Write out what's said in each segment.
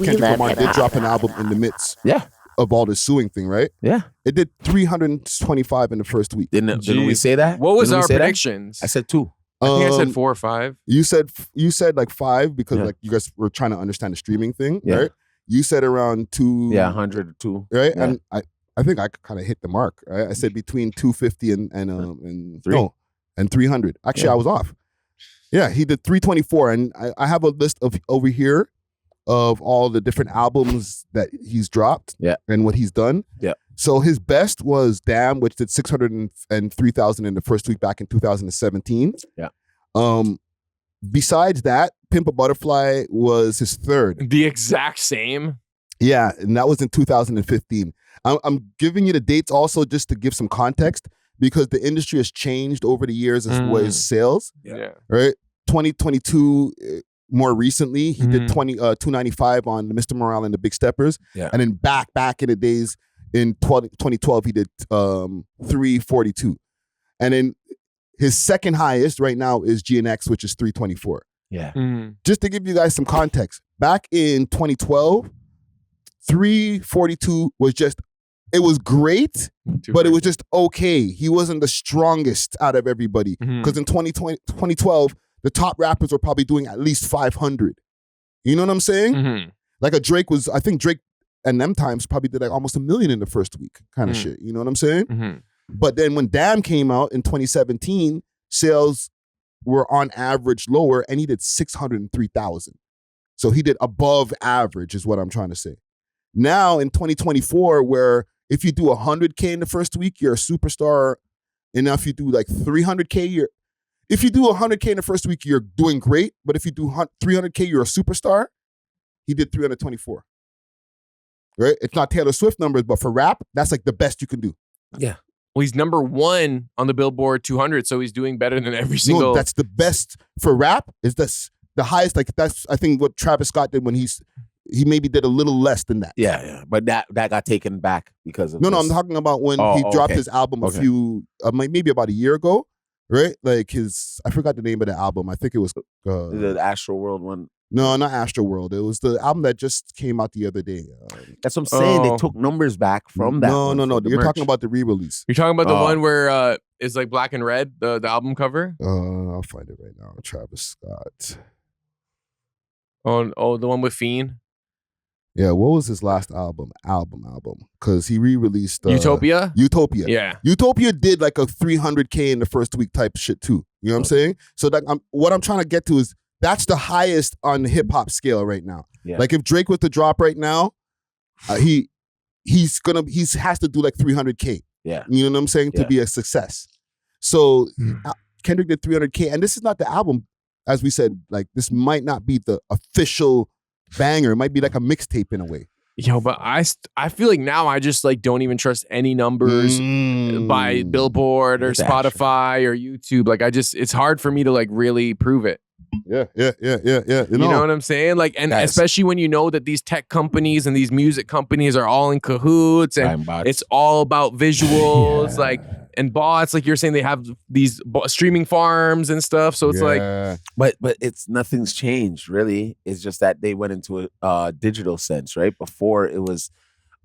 Kendrick Lamar did drop an album in the midst of all this suing thing, right? Yeah. It did 325 in the first week. Didn't we say that? What was Didn't we our say that? predictions? I said 2. I think I said 4 or 5. You said like 5 because like you guys were trying to understand the streaming thing, right? You said around 2. Yeah, 100 or 2. Right? Yeah. And I think I kind of hit the mark, right? I said between 250 and 300. Actually, I was off. Yeah, he did 324, and I have a list of over here of all the different albums that he's dropped and what he's done. Yeah. So his best was Damn, which did 603,000 in the first week back in 2017. Yeah. Besides that, Pimp a Butterfly was his third. The exact same? Yeah, and that was in 2015. I'm giving you the dates also just to give some context because the industry has changed over the years as well as sales. Yeah. Right? 2022, more recently, he did 295 on Mr. Morale and the Big Steppers. Yeah. And then back in the days, in 2012, he did 342. And then his second highest right now is GNX, which is 324. Yeah. Just to give you guys some context, back in 2012, 342 was just, it was great, but it was just okay. He wasn't the strongest out of everybody. Because in 2012, the top rappers were probably doing at least 500. You know what I'm saying? Like a Drake was, I think Drake and them times probably did like almost 1 million in the first week kind of shit. You know what I'm saying? But then when Damn came out in 2017, sales were on average lower and he did 603,000. So he did above average is what I'm trying to say. Now in 2024, where if you do 100K in the first week, you're a superstar. And now if you do like 300K, if you do 100K in the first week, you're doing great. But if you do 300K, you're a superstar. He did 324. Right? It's not Taylor Swift numbers, but for rap, that's like the best you can do. Yeah. Well, he's number 1 on the Billboard 200, so he's doing better than every single. No, that's the best for rap. Is this the highest? Like that's I think what Travis Scott did when he maybe did a little less than that. Yeah. But that got taken back because of No, I'm talking about when he dropped his album a few, maybe about a year ago, right? Like I forgot the name of the album. I think it was the Astro World one. No, not Astro World. It was the album that just came out the other day. That's what I'm saying. They took numbers back from that. No. You're talking about the re-release. You're talking about the one where it's like black and red, the album cover? I'll find it right now. Travis Scott. Oh, the one with Fiend? Yeah, what was his last album? Because he re-released Utopia? Utopia. Yeah. Utopia did like a 300K in the first week type shit too. You know what I'm saying? So that what I'm trying to get to is that's the highest on the hip hop scale right now. Yeah. Like if Drake was to drop right now, he has to do like 300K. Yeah. You know what I'm saying? To be a success. So Kendrick did 300K, and this is not the album, as we said. Like this might not be the official banger. It might be like a mixtape in a way. Yo, but I feel like now I just like don't even trust any numbers by Billboard or Spotify or YouTube. Like it's hard for me to like really prove it. Yeah. You know what I'm saying? Like, and especially when you know that these tech companies and these music companies are all in cahoots and it's all about visuals, like, and bots, like you're saying, they have these streaming farms and stuff. So it's like, but nothing's changed really. It's just that they went into a digital sense, right? Before it was,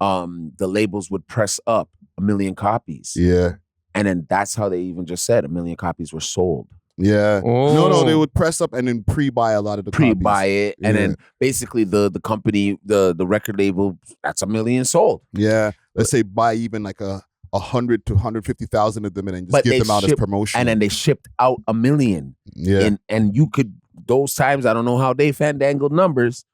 the labels would press up 1 million copies. Yeah. And then that's how they even just said 1 million copies were sold. Yeah. No, they would press up and then pre-buy a lot of the pre-buy it, and then basically the company, the record label, that's 1 million sold. Yeah. Let's say buy even like 100 to 150,000 of them and then just give them out as promotion. And then they shipped out 1 million. Yeah. And you could, those times, I don't know how they fandangled numbers,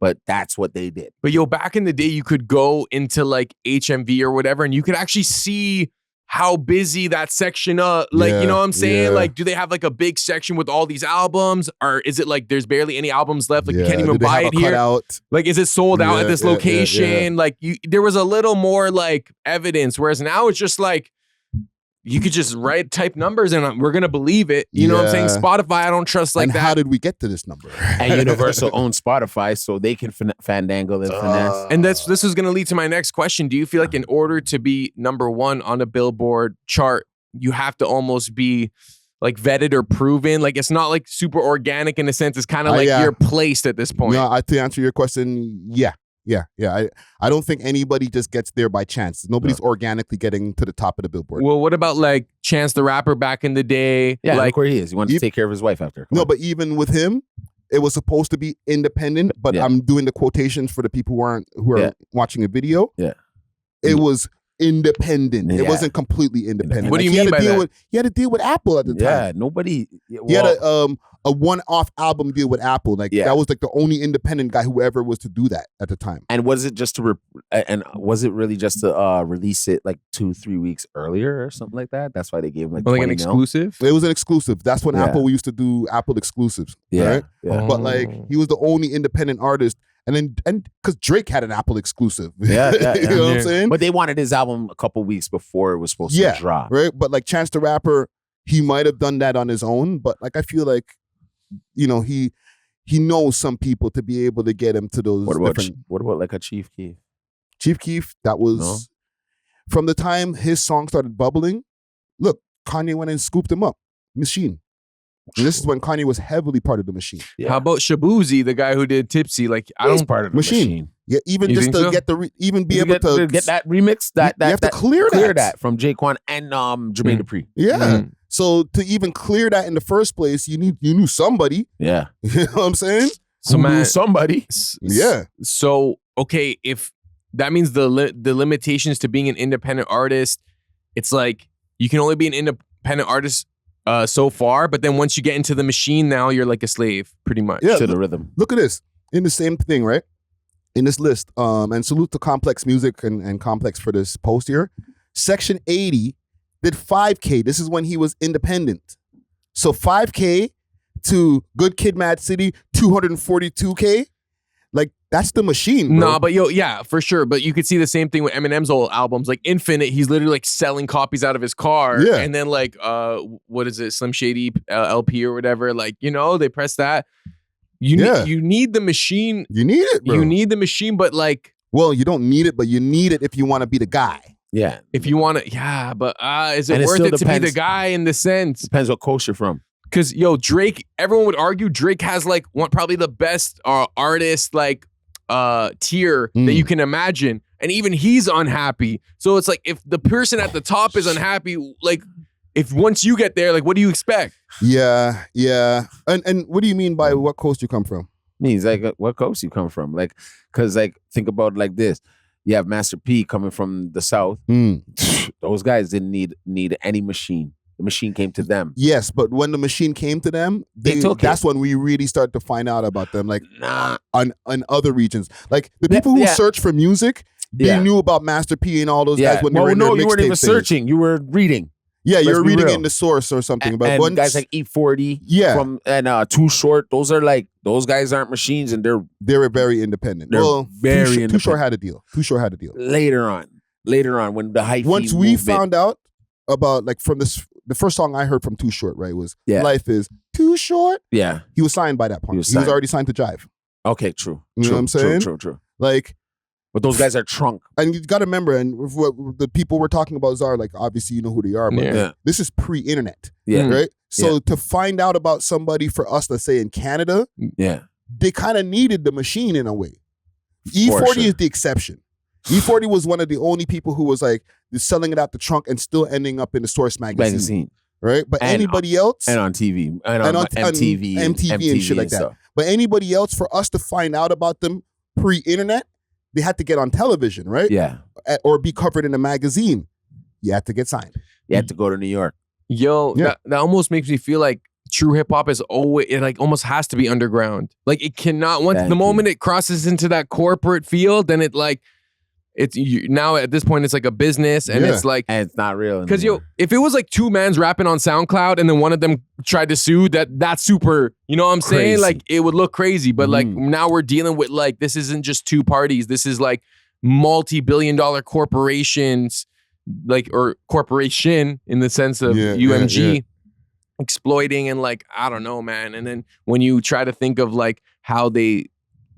but that's what they did. But yo, back in the day, you could go into like HMV or whatever, and you could actually see how busy that section like you know what I'm saying? Like, do they have like a big section with all these albums, or is it like there's barely any albums left? Like you can't even buy it here. Like, is it sold out at this location? Like there was a little more like evidence, whereas now it's just like you could just type numbers and we're gonna believe it. You know what I'm saying? Spotify, I don't trust like that. And how did we get to this number? And Universal owns Spotify, so they can fandangle and finesse. And this is gonna lead to my next question. Do you feel like in order to be number 1 on a Billboard chart, you have to almost be like vetted or proven? Like it's not like super organic in a sense. It's kind of like you're placed at this point. No, to answer your question, yeah. I don't think anybody just gets there by chance. Nobody's organically getting to the top of the Billboard. Well, what about like Chance the Rapper back in the day? Yeah, like look where he is. He wanted to take care of his wife after. No, but even with him, it was supposed to be independent. But I'm doing the quotations for the people who are watching a video. Yeah, it was independent. It wasn't completely independent. What do you mean by that? He had to deal with Apple at the time. Yeah, nobody. He had a one-off album deal with Apple. Like that was like the only independent guy who ever was to do that at the time. And was it just was it really just to release it like 2-3 weeks earlier or something like that? That's why they gave him like an exclusive. It was an exclusive. That's when Apple used to do Apple exclusives. Right? Yeah. But like he was the only independent artist. And because Drake had an Apple exclusive. Yeah. You know what I'm saying? But they wanted his album a couple weeks before it was supposed to drop. Right. But like Chance the Rapper, he might have done that on his own. But like I feel like, you know, he knows some people to be able to get him to those. What about like a Chief Keef? Chief Keef, that was from the time his song started bubbling. Look, Kanye went and scooped him up. Machine. And this is when Kanye was heavily part of the Machine. Yeah. How about Shabuzi, the guy who did Tipsy? Like I don't part of the Machine. Yeah, even just to get the be able to get that remix, you have to clear that from Jaquan and Jermaine Dupri. Yeah. So to even clear that in the first place, you knew somebody. Yeah. You know what I'm saying? So man, somebody. Yeah. So okay, if that means the limitations to being an independent artist, it's like you can only be an independent artist so far, but then once you get into the Machine, now you're like a slave, pretty much. Yeah, to the rhythm. Look at this. In the same thing, right? In this list, and salute to Complex Music and Complex for this post here. Section 80 did 5K. This is when he was independent. So 5K to Good Kid, Mad City, 242K. Like, that's the Machine, bro. Nah, but yeah, for sure. But you could see the same thing with Eminem's old albums. Like Infinite, he's literally like selling copies out of his car. Yeah. And then like, what is it, Slim Shady LP or whatever. Like, you know, they press that. You need the Machine. You need it, bro. You need the Machine, but like. Well, you don't need it, but you need it if you want to be the guy. Yeah. If you want to, but is it worth it to be the guy in the sense? Depends what coast you're from. Because Drake, everyone would argue Drake has like probably the best artist like tier that you can imagine, and even he's unhappy. So it's like if the person at the top is unhappy, like if once you get there, like what do you expect? Yeah. And what do you mean by what coast you come from? Means like what coast you come from, like because like think about it like this. You have Master P coming from the South. Those guys didn't need any Machine. The Machine came to them. Yes, but when the Machine came to them, that's when we really start to find out about them. Like on other regions, like the people who search for music, they knew about Master P and all those guys when they were in their you weren't even searching. You were reading. Yeah, you're reading in the source or something. But and guys like E40, from Too Short, those guys aren't machines, and they're very independent. Very independent. Too Short had a deal. Later on, when the hyphy once we found out about like from the first song I heard from Too Short, right, was Life Is Too Short. Yeah. He was signed by that point. He was already signed to Jive. Okay, true. You know what I'm saying? True. Like, but those guys are trunk. And you got to remember, and what the people we're talking about are like, obviously you know who they are, but this is pre-internet. Yeah. Right? So to find out about somebody for us, let's say in Canada, they kind of needed the Machine in a way. E40 is the exception. E40 was one of the only people who was like selling it out the trunk and still ending up in the Source magazine. Right? But anybody else. And on TV. And on MTV and shit like that. Stuff. But anybody else, for us to find out about them pre-internet, they had to get on television, right? Yeah. Or be covered in a magazine. You had to get signed. You had to go to New York. That almost makes me feel like true hip hop is almost has to be underground. Like it cannot, the moment it crosses into that corporate field, then it like, now at this point it's like a business and it's like, and it's not real because if it was like two mans rapping on SoundCloud and then one of them tried to sue, that's super, you know what I'm saying? Like it would look crazy, but like now we're dealing with like, this isn't just two parties, this is like multi-billion-dollar corporations, like, or corporation in the sense of UMG exploiting, and like I don't know, man. And then when you try to think of like how they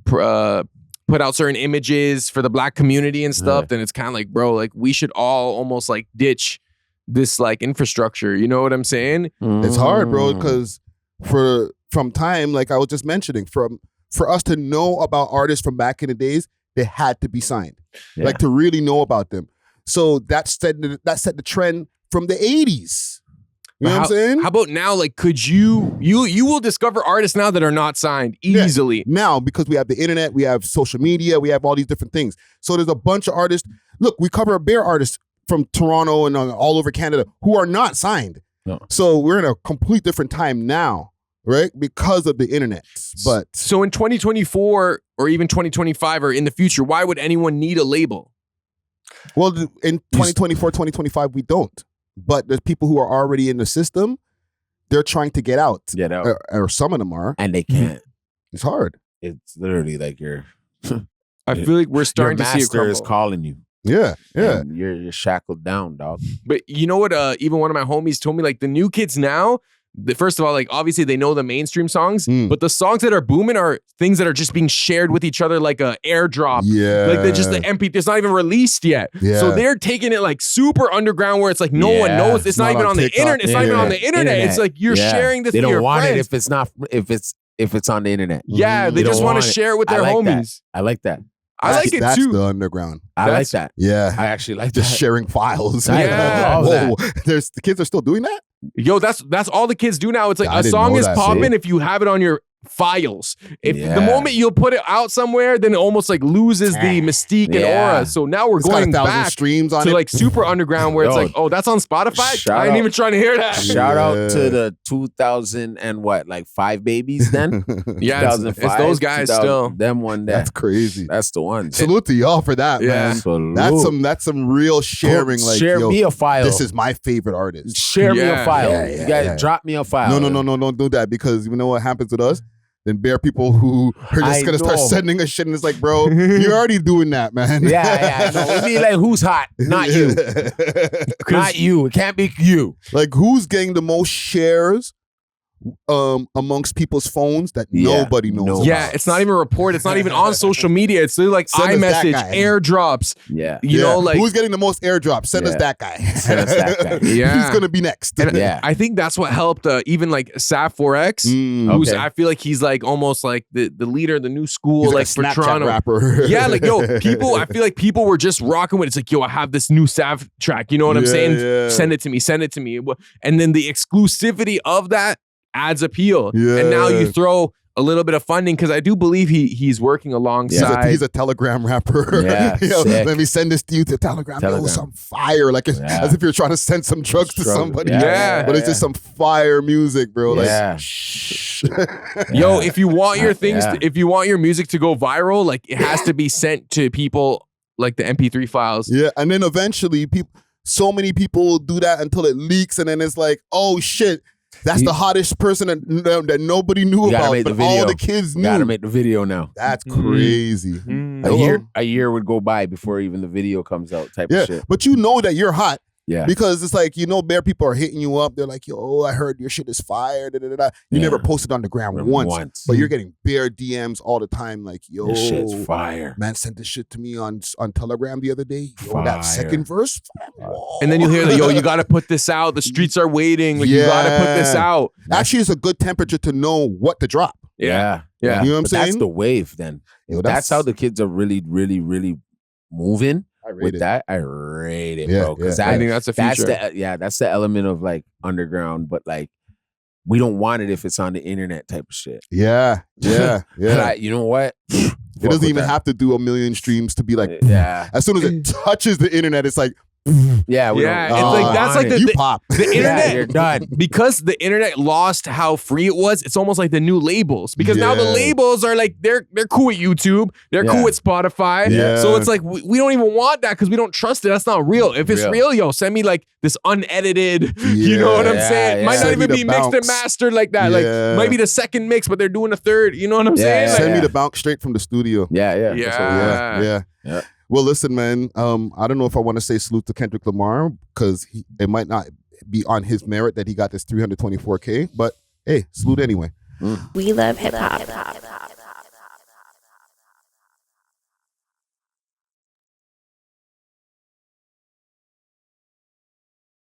put out certain images for the black community and stuff, then it's kind of like, bro, like we should all almost like ditch this like infrastructure. You know what I'm saying? It's hard, bro, because from time, like I was just mentioning, for us to know about artists from back in the days, they had to be signed, like to really know about them. So that set the trend from the 80s. You know what I'm saying? How about now? Like, could you will discover artists now that are not signed easily. Yeah. Now, because we have the internet, we have social media, we have all these different things. So there's a bunch of artists. Look, we cover bare artists from Toronto and all over Canada who are not signed. No. So we're in a complete different time now, right? Because of the internet. But so in 2024 or even 2025 or in the future, why would anyone need a label? Well, in 2024, 2025, we don't. But there's people who are already in the system. They're trying to get out. Or some of them are. And they can't. It's hard. It's literally like I feel like we're starting to see it crumble. Your master is calling you. Yeah. And you're shackled down, dog. But you know what? Even one of my homies told me, like, the new kids now, first of all, like, obviously they know the mainstream songs, but the songs that are booming are things that are just being shared with each other, like a airdrop. Yeah. Like, they're just the MP. It's not even released yet. Yeah. So they're taking it like super underground, where it's like no one knows. It's not even on the internet. It's not even on the internet. It's like you're sharing this with your friends. They don't want it if it's not if it's on the internet. Yeah, they just want to share it with their homies. I like that. I like it that's too. The underground. I like that. Yeah. I actually like just that. sharing files. Yeah. Whoa. The kids are still doing that? Yo, that's all the kids do now. It's like a song is popping if you have it on your files. If the moment you'll put it out somewhere, then it almost like loses the mystique and aura. So now we're going back streams on to it. like super underground, where it's like, oh, that's on Spotify. I ain't even trying to hear that. Shout out to the 2000 and what, like 5 babies then? Yeah, it's those guys still. Them one day. That's crazy. That's the one. Salute to y'all for that, man. Salute. That's some real sharing. Like, share me a file. This is my favorite artist. Share me a file. You guys drop me a file. No, don't do that, because you know what happens with us? Then bare people who are just going to start sending us shit, and it's like, bro, you're already doing that, man. Yeah. No, we mean like, who's hot? Not you. Not you. It can't be you. Like, who's getting the most shares amongst people's phones that nobody knows about? Yeah, it's not even reported. It's not even on social media. It's like iMessage, airdrops. Yeah. You know, like, who's getting the most airdrops? Send us that guy. Send us that guy. Yeah. Who's gonna be next? And I think that's what helped even like Saf4X, who's I feel like he's like almost like the leader of the new school, he's like a for Snapchat Toronto rapper. Yeah, like, yo, I feel like people were just rocking with it. It's like, yo, I have this new Saf track. You know what I'm saying? Yeah. Send it to me. And then the exclusivity of that adds appeal. Yeah. And now you throw a little bit of funding, because I do believe he's working alongside. He's a Telegram rapper. Yeah, let me send this to you to Telegram. Yo, some fire. Like, as if you're trying to send some drugs to somebody. But it's just some fire music, bro. Like, yo, if you want your things, if you want your music to go viral, like, it has to be sent to people like the MP3 files. Yeah, and then eventually so many people will do that until it leaks, and then it's like, oh shit, that's the hottest person that nobody knew about, but all the kids knew. Gotta make the video now. That's crazy. A year would go by before even the video comes out, type of shit. But you know that you're hot. Yeah. Because it's like, you know, bare people are hitting you up. They're like, yo, I heard your shit is fire. You never posted on the ground once. But you're getting bare DMs all the time. Like, yo, this shit's fire. Man sent this shit to me on Telegram the other day. Yo, that second verse. And then you'll hear that, yo, you got to put this out. The streets are waiting. Like, you got to put this out. Actually, it's a good temperature to know what to drop. Yeah. You know what I'm saying? That's the wave then. Yo, that's how the kids are really, really, really moving. With that, I rate it, bro. Because I think that's the future. That's the element of like underground, but like, we don't want it if it's on the internet type of shit. Yeah. You know what? It doesn't even have to do 1 million streams to be like, as soon as it touches the internet, it's like, it's like that's like you pop. The internet, you're done. Because the internet lost how free it was. It's almost like the new labels, because now the labels are like they're cool with YouTube, they're cool with Spotify. So it's like we don't even want that because we don't trust it. That's not real. If it's real, yo, send me like this unedited. You know what I'm saying? Might not even be mixed and mastered like that. Like, might be the second mix, but they're doing a third. You know what I'm saying? Send me the bounce straight from the studio. Yeah. Well, listen, man. I don't know if I want to say salute to Kendrick Lamar, because it might not be on his merit that he got this 324K, but hey, salute anyway. We love hip hop.